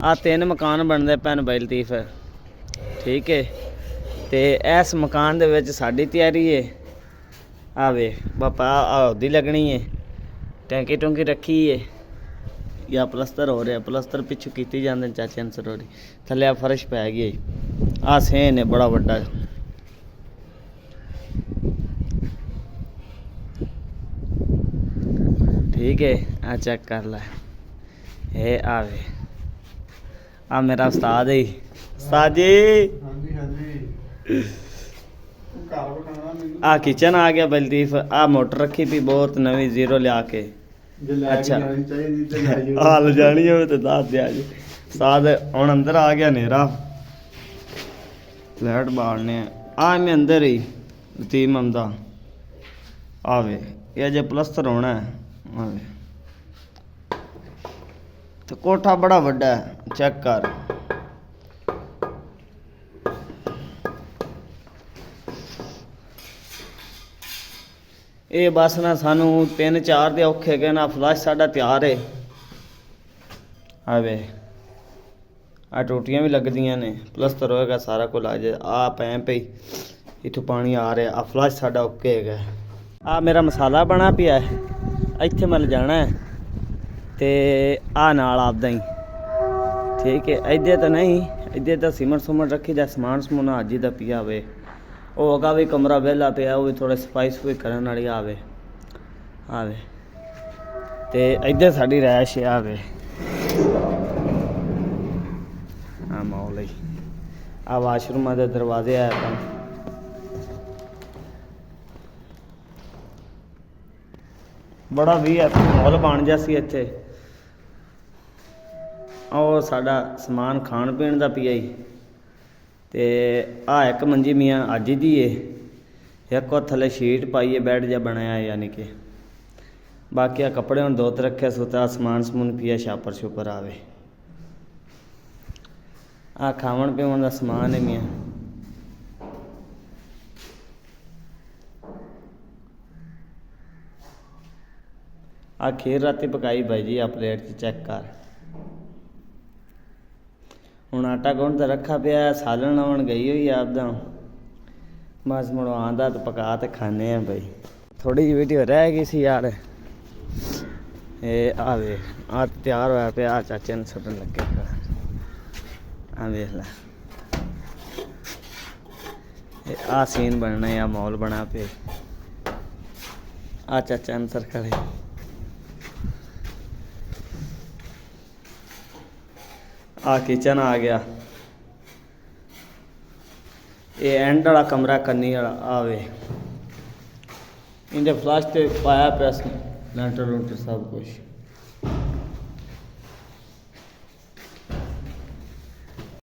आ 3 मकान बनते pan by Latif, ठीक है। तो इस मकान दे विच साडी तैयारी है। आवे बापा आउदी लगनी है, टैंकी टूंकी रखी है या प्लस्तर हो रहा, प्लस्तर पिछू की जाते चाचे अंसरोरी। थले आ फर्श पै गई, आ सेन है बड़ा वड्डा, ठीक है। आ चेक कर लै, ये आवे आ मेरा उस्ताद है। उस्ताद जी आ किचन आ गया बलदीफ। आ मोटर रखी थी बहुत नवी जीरो लिया के। अच्छा हाल जानी हो तो दस दिया जी। उस्ताद हुण अंदर आ गया नेरा, लाइट बालने आ मैं अंदर ही लतीफ आंदा। आवे ये अजे प्लस्तर होना है। आवे तो कोठा बड़ा वड्डा है, चेक कर। ये बस ना सानू 3-4 दे औखे गए ना, फ्लश साडा तैयार है। आवे आ टूटियां भी लगदियां ने, प्लस्तर होएगा सारा कुछ आ जाए। आ पैंप ही इथों पानी आ रहा, आ फ्लश साडा ओके है। आ मेरा मसाला बना पिया है, इत्थे मैं जाना है ते आ नाल आपदा ही, ठीक है। इधर तो नहीं, इधर तो सीमट सुमट रखी दा, समान समून अज दा पिया वे। वो अगा भी कमरा वेला पिया, वो भी थोड़ा सफाई सफाई करने वाली आवे। आवे ते इधर साडी रैश है। आवे हाँ मॉल ही, आ वाशरूम के दरवाजे आए अपन, बड़ा भी है मॉल बन जासी इत्थे। और साडा समान खाण पीण का पिया ही। ते आ एक मंजी मियाँ अज दी है, एक और थले शीट पाई है, बैड जा बनाया है यानी कि। बाकी आ कपड़े हम धोत रखे सुता, समान समून पिया छापर छुपर। आवे आ खावन पीवन का समान है मियाँ। आ खीर राती पकाई भाई जी, आ प्लेट च चेक कर। हुण आटा गुण तो रखा पिया, सालन आवन गई हुई आपदा, बस मुड़ो आंदा तो पका तो खाने हैं भाई। थोड़ी जी वीडियो रह गई सी यार। ये आवे आ तैयार होया पिया, आ चाचे ने सुटन लगे। आ वेख लै, आ सीन बनना है, मॉल बना पे। आ चाचा अंसर खड़े, आ किचन आ गया। ये एंड वाला कमरा कन्नी वाला। आवे इंदे फ्लश ते पाया पैस लैंटर लूंटर सब कुछ।